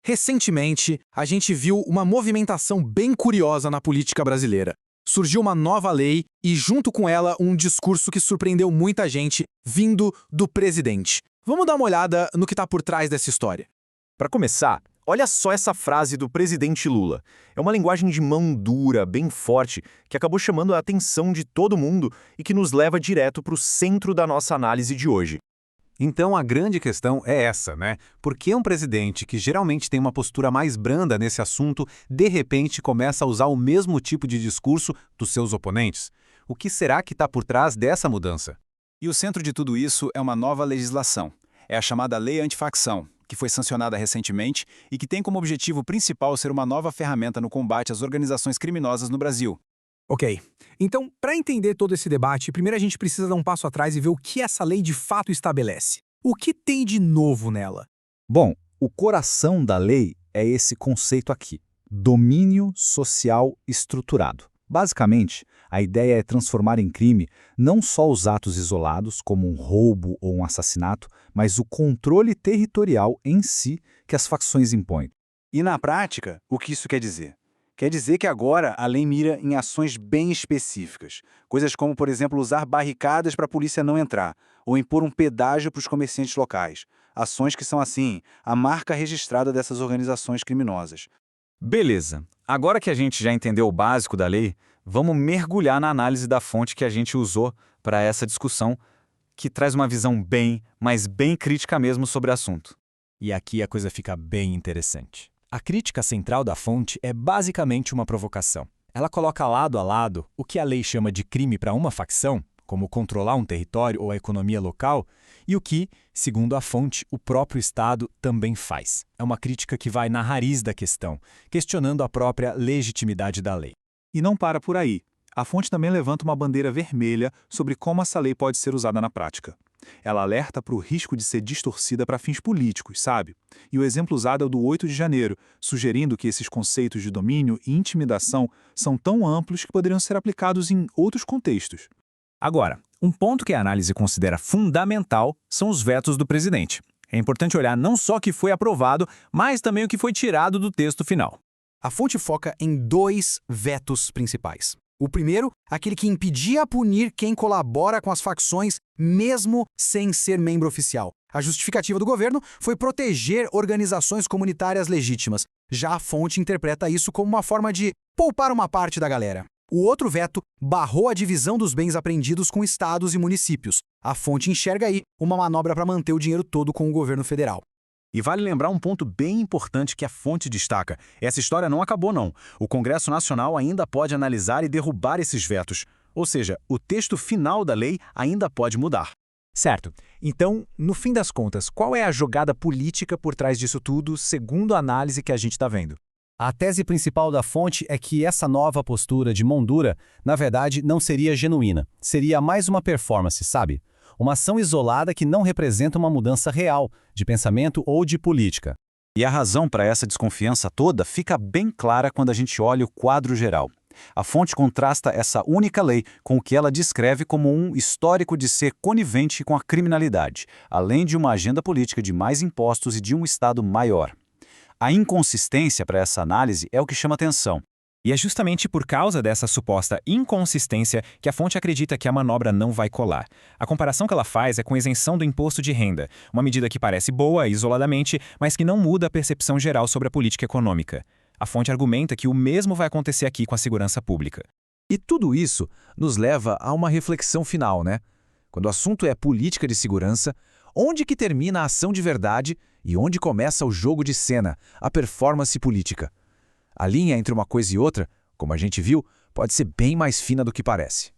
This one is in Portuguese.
Recentemente, a gente viu uma movimentação bem curiosa na política brasileira. Surgiu uma nova lei e, junto com ela, um discurso que surpreendeu muita gente, vindo do presidente. Vamos dar uma olhada no que está por trás dessa história. Para começar, olha só essa frase do presidente Lula. É uma linguagem de mão dura, bem forte, que acabou chamando a atenção de todo mundo e que nos leva direto para o centro da nossa análise de hoje. Então a grande questão é essa, né? Por que um presidente que geralmente tem uma postura mais branda nesse assunto, de repente começa a usar o mesmo tipo de discurso dos seus oponentes? O que será que está por trás dessa mudança? E o centro de tudo isso é uma nova legislação. É a chamada Lei Antifacção, que foi sancionada recentemente e que tem como objetivo principal ser uma nova ferramenta no combate às organizações criminosas no Brasil. Ok, então, para entender todo esse debate, primeiro a gente precisa dar um passo atrás e ver o que essa lei de fato estabelece. O que tem de novo nela? Bom, o coração da lei é esse conceito aqui: domínio social estruturado. Basicamente, a ideia é transformar em crime não só os atos isolados, como um roubo ou um assassinato, mas o controle territorial em si que as facções impõem. E na prática, o que isso quer dizer? Quer dizer que agora a lei mira em ações bem específicas. Coisas como, por exemplo, usar barricadas para a polícia não entrar, ou impor um pedágio para os comerciantes locais. Ações que são, assim, a marca registrada dessas organizações criminosas. Beleza. Agora que a gente já entendeu o básico da lei, vamos mergulhar na análise da fonte que a gente usou para essa discussão, que traz uma visão mas bem crítica mesmo sobre o assunto. E aqui a coisa fica bem interessante. A crítica central da fonte é basicamente uma provocação. Ela coloca lado a lado o que a lei chama de crime para uma facção, como controlar um território ou a economia local, e o que, segundo a fonte, o próprio Estado também faz. É uma crítica que vai na raiz da questão, questionando a própria legitimidade da lei. E não para por aí. A fonte também levanta uma bandeira vermelha sobre como essa lei pode ser usada na prática. Ela alerta para o risco de ser distorcida para fins políticos, sabe? E o exemplo usado é o do 8 de janeiro, sugerindo que esses conceitos de domínio e intimidação são tão amplos que poderiam ser aplicados em outros contextos. Agora, um ponto que a análise considera fundamental são os vetos do presidente. É importante olhar não só o que foi aprovado, mas também o que foi tirado do texto final. A fonte foca em 2 vetos principais. O primeiro, aquele que impedia punir quem colabora com as facções, mesmo sem ser membro oficial. A justificativa do governo foi proteger organizações comunitárias legítimas. Já a fonte interpreta isso como uma forma de poupar uma parte da galera. O outro veto barrou a divisão dos bens apreendidos com estados e municípios. A fonte enxerga aí uma manobra para manter o dinheiro todo com o governo federal. E vale lembrar um ponto bem importante que a fonte destaca. Essa história não acabou, não. O Congresso Nacional ainda pode analisar e derrubar esses vetos. Ou seja, o texto final da lei ainda pode mudar. Certo. Então, no fim das contas, qual é a jogada política por trás disso tudo, segundo a análise que a gente está vendo? A tese principal da fonte é que essa nova postura de mão dura, na verdade, não seria genuína. Seria mais uma performance, sabe? Uma ação isolada que não representa uma mudança real de pensamento ou de política. E a razão para essa desconfiança toda fica bem clara quando a gente olha o quadro geral. A fonte contrasta essa única lei com o que ela descreve como um histórico de ser conivente com a criminalidade, além de uma agenda política de mais impostos e de um Estado maior. A inconsistência para essa análise é o que chama atenção. E é justamente por causa dessa suposta inconsistência que a fonte acredita que a manobra não vai colar. A comparação que ela faz é com a isenção do imposto de renda, uma medida que parece boa isoladamente, mas que não muda a percepção geral sobre a política econômica. A fonte argumenta que o mesmo vai acontecer aqui com a segurança pública. E tudo isso nos leva a uma reflexão final, né? Quando o assunto é política de segurança, onde que termina a ação de verdade e onde começa o jogo de cena, a performance política? A linha entre uma coisa e outra, como a gente viu, pode ser bem mais fina do que parece.